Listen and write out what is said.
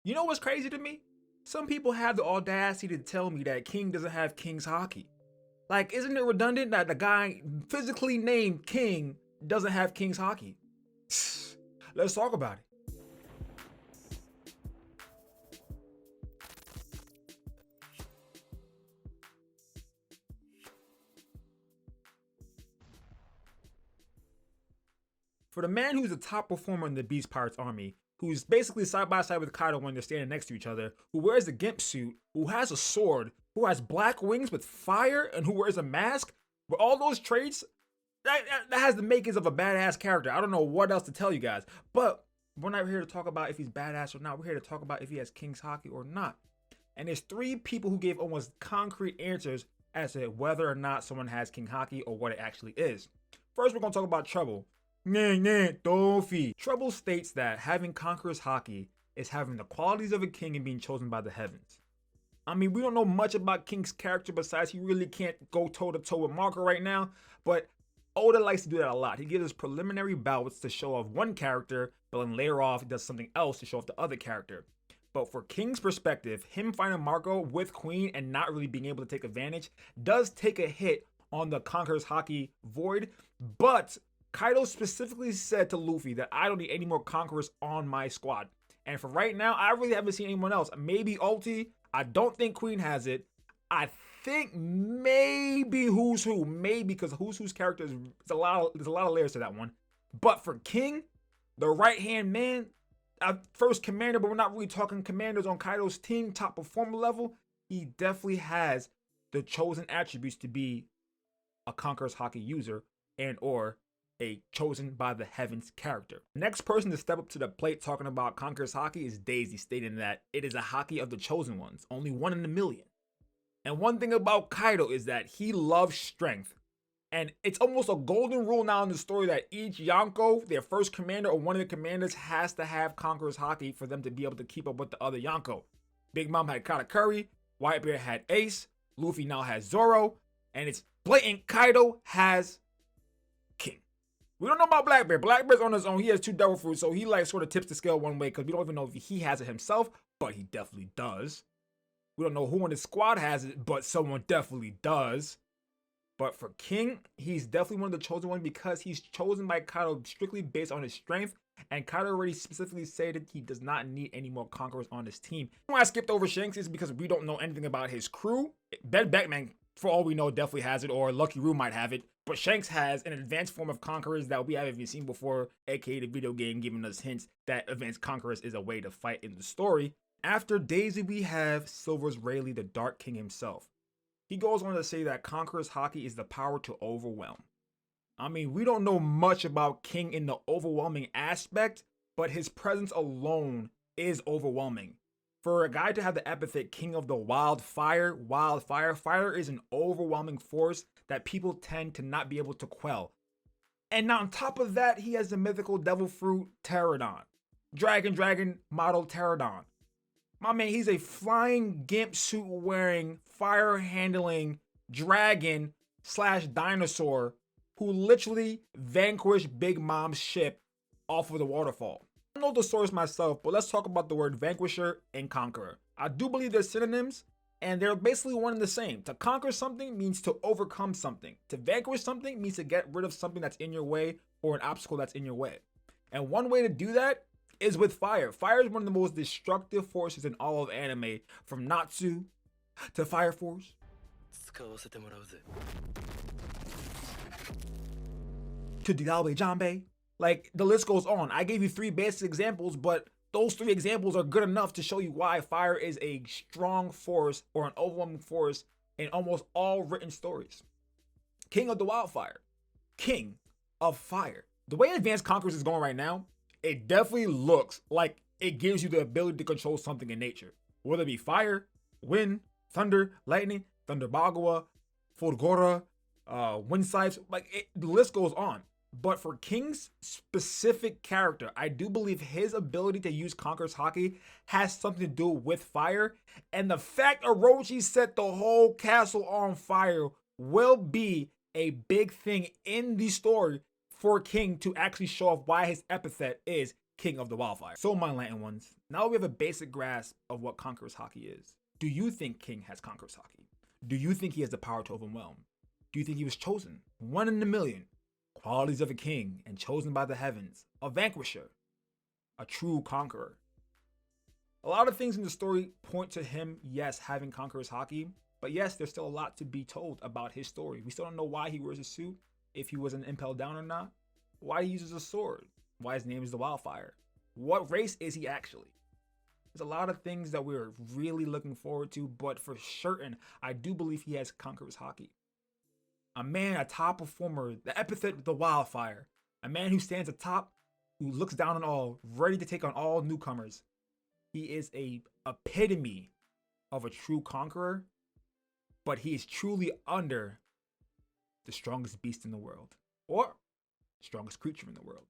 You know what's crazy to me? Some people have the audacity to tell me that King doesn't have King's Haki. Like, isn't it redundant that the guy physically named King doesn't have King's Haki? Let's talk about it. For the man who's the top performer in the Beast Pirates army, who's basically side by side with Kaido when they're standing next to each other, who wears a gimp suit, who has a sword, who has black wings with fire, and who wears a mask, with all those traits, that has the makings of a badass character. I don't know what else to tell you guys, but we're not here to talk about if he's badass or not. We're here to talk about if he has King's Haki or not. And there's three people who gave almost concrete answers as to whether or not someone has King Haki or what it actually is. First, we're going to talk about Trouble. Trouble states that having Conqueror's Haki is having the qualities of a king and being chosen by the heavens. I mean, we don't know much about King's character besides he really can't go toe to toe with Marco right now, but Oda likes to do that a lot. He gives us preliminary bouts to show off one character, but then later off he does something else to show off the other character. But for King's perspective, him finding Marco with Queen and not really being able to take advantage does take a hit on the Conqueror's Haki void, but Kaido specifically said to Luffy that I don't need any more Conquerors on my squad. And for right now, I really haven't seen anyone else. Maybe Ulti. I don't think Queen has it. I think maybe Who's Who. Maybe because Who's Who's character is there's a lot of layers to that one. But for King, the right-hand man, first commander, but we're not really talking commanders on Kaido's team, top performer level, he definitely has the chosen attributes to be a Conqueror's Haki user and or a chosen by the heavens character. Next person to step up to the plate talking about Conqueror's Haki is Daisy, stating that it is a Haki of the chosen ones, only one in a million. And one thing about Kaido is that he loves strength. And it's almost a golden rule now in the story that each Yonko, their first commander or one of the commanders, has to have Conqueror's Haki for them to be able to keep up with the other Yonko. Big Mom had Katakuri, Whitebeard had Ace, Luffy now has Zoro, and it's blatant Kaido has King. We don't know about Blackbeard. Blackbeard's on his own. He has 2 devil fruits, so he like sort of tips the scale one way because we don't even know if he has it himself, but he definitely does. We don't know who on his squad has it, but someone definitely does. But for King, he's definitely one of the chosen ones because he's chosen by Kaido strictly based on his strength, and Kaido already specifically stated he does not need any more conquerors on his team. Why I skipped over Shanks is because we don't know anything about his crew. Ben Beckman, for all we know, definitely has it, or Lucky Roo might have it. But Shanks has an advanced form of Conquerors that we haven't even seen before, aka the video game giving us hints that advanced Conquerors is a way to fight in the story. After Daisy, we have Silver's Rayleigh, the Dark King himself. He goes on to say that Conqueror's Haki is the power to overwhelm. I mean, we don't know much about King in the overwhelming aspect, but his presence alone is overwhelming. For a guy to have the epithet King of the Wildfire, fire is an overwhelming force that people tend to not be able to quell. And on top of that, he has the mythical devil fruit Pterodon. Dragon model Pterodon. My man, he's a flying gimp suit wearing, fire handling dragon / dinosaur who literally vanquished Big Mom's ship off of the waterfall. I don't know the source myself, but let's talk about the word vanquisher and conqueror. I do believe they're synonyms, and they're basically one and the same. To conquer something means to overcome something. To vanquish something means to get rid of something that's in your way or an obstacle that's in your way. And one way to do that is with fire. Fire is one of the most destructive forces in all of anime, from Natsu to Fire Force to Dialbe Jambe. Like, the list goes on. I gave you 3 basic examples, but those 3 examples are good enough to show you why fire is a strong force or an overwhelming force in almost all written stories. King of the Wildfire. King of Fire. The way Advanced Conquerors is going right now, it definitely looks like it gives you the ability to control something in nature. Whether it be fire, wind, thunder, lightning, Thunder Bagua, Fulgora, Wind Scythes, the list goes on. But for King's specific character, I do believe his ability to use Conqueror's Haki has something to do with fire. And the fact Orochi set the whole castle on fire will be a big thing in the story for King to actually show off why his epithet is king of the wildfire. So my Lantern ones, now we have a basic grasp of what Conqueror's Haki is. Do you think King has Conqueror's Haki? Do you think he has the power to overwhelm? Do you think he was chosen? One in a million. Qualities of a king and chosen by the heavens. A vanquisher. A true conqueror. A lot of things in the story point to him, yes, having Conqueror's Haki, but yes, there's still a lot to be told about his story. We still don't know why he wears a suit, if he was an impelled down or not, why he uses a sword, why his name is the Wildfire, what race is he actually? There's a lot of things that we're really looking forward to, but for certain, I do believe he has Conqueror's Haki. A man, a top performer, the epithet, the Wildfire, a man who stands atop, who looks down on all, ready to take on all newcomers. He is a epitome of a true conqueror, but he is truly under the strongest beast in the world, or strongest creature in the world.